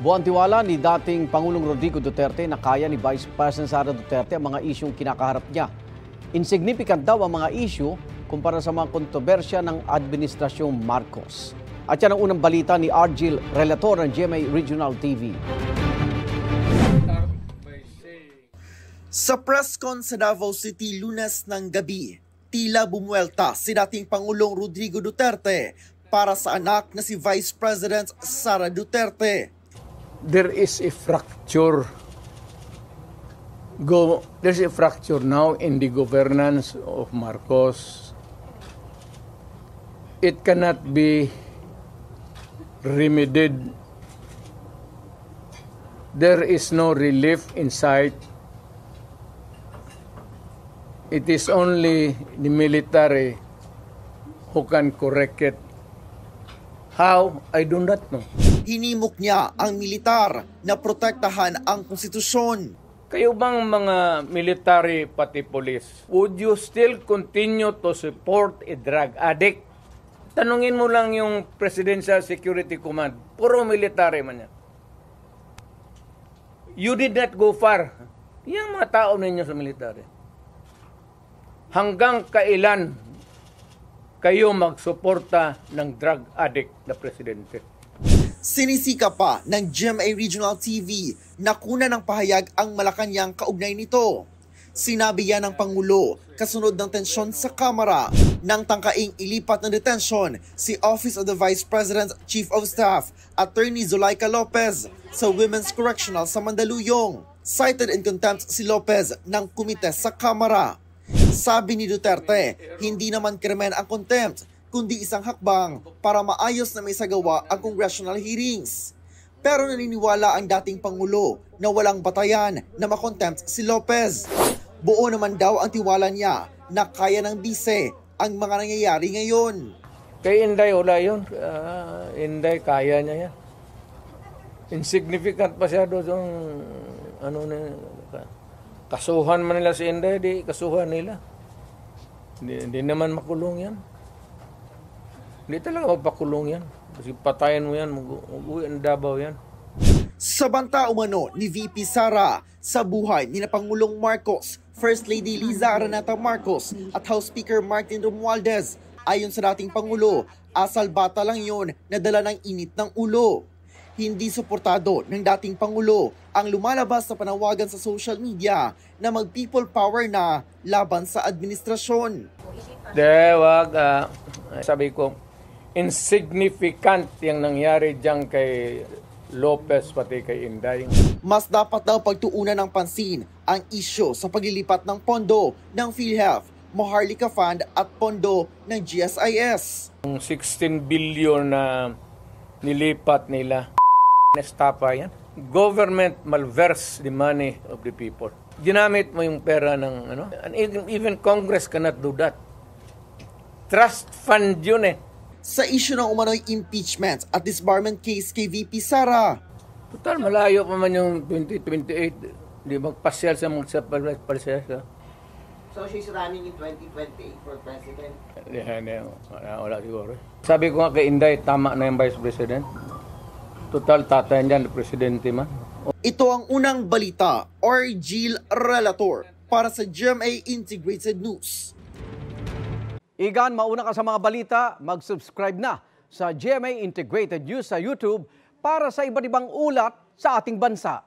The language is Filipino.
Buwan tiwala ni dating Pangulong Rodrigo Duterte na kaya ni Vice President Sara Duterte ang mga isyong kinakaharap niya. Insignificant daw ang mga isyu kumpara sa mga kontrobersya ng Administrasyong Marcos. At yan ang unang balita ni Argil Relator ng GMA Regional TV. Sa press con sa Davao City Lunes ng gabi, tila bumuelta si dating Pangulong Rodrigo Duterte para sa anak na si Vice President Sara Duterte. There is a fracture. There's a fracture now in the governance of Marcos. It cannot be remedied. There is no relief in sight. It is only the military who can correct it. How? I do not know. Hinimok niya ang militar na protektahan ang konstitusyon. Kayo bang mga military pati police, would you still continue to support a drug addict? Tanungin mo lang yung Presidential Security Command. Puro military man yan. You did not go far. Yung mga tao ninyo sa military. Hanggang kailan kayo magsuporta ng drug addict na presidente? Sinisika pa ng GMA Regional TV na kuna ng pahayag ang Malacanang kaugnay nito. Sinabi yan ng Pangulo kasunod ng tensyon sa Kamara nang tangkaing ilipat ng detention si Office of the Vice President Chief of Staff Attorney Zulaika Lopez sa Women's Correctional sa Mandaluyong. Cited in contempt si Lopez ng komite sa Kamara. Sabi ni Duterte, hindi naman krimen ang contempt, kundi isang hakbang para maayos na may sagawa ang congressional hearings. Pero naniniwala ang dating Pangulo na walang batayan na makontempt si Lopez. Buo naman daw ang tiwala niya na kaya ng bise ang mga nangyayari ngayon. Kay Inday, wala yun. Inday, kaya niya yan. Insignificant pa siya doon. Kasuhan man nila si Inday, di kasuhan nila. Hindi naman makulong yan. Hindi talaga magpakulong yan. Kasi patayin mo yan, mag-uwi ang Davao yan. Sa banta umano ni VP Sara sa buhay ni Pangulong Marcos, First Lady Liza Araneta Marcos at House Speaker Martin Romualdez, ayon sa dating Pangulo, asal bata lang yon na dala ng init ng ulo. Hindi suportado ng dating Pangulo ang lumalabas na panawagan sa social media na mag-people power na laban sa administrasyon. Wag. Sabi ko, insignificant yung nangyari dyan kay Lopez pati kay Inday. Mas dapat daw pagtuunan ng pansin ang isyo sa paglilipat ng pondo ng PhilHealth, Maharlika Fund at pondo ng GSIS. Yung 16 billion na nilipat nila, nestapa yan. Government malverse the money of the people. Ginamit mo yung pera ng and even Congress cannot do that. Trust fund yun eh. Sa issue ng umano'y impeachment at disbarment case kay VP Sara. Total, malayo pa man yung 2028. Di magpasyal sa mga pasyal. So she's running in 2028 for president? Hindi, wala siguro. Sabi ko nga kay Inday, tama na yung Vice President. Total, tatay niyan, presidente man. Ito ang unang balita, Argil Relator, para sa GMA Integrated News. Igan, mauna ka sa mga balita, mag-subscribe na sa GMA Integrated News sa YouTube para sa iba't ibang ulat sa ating bansa.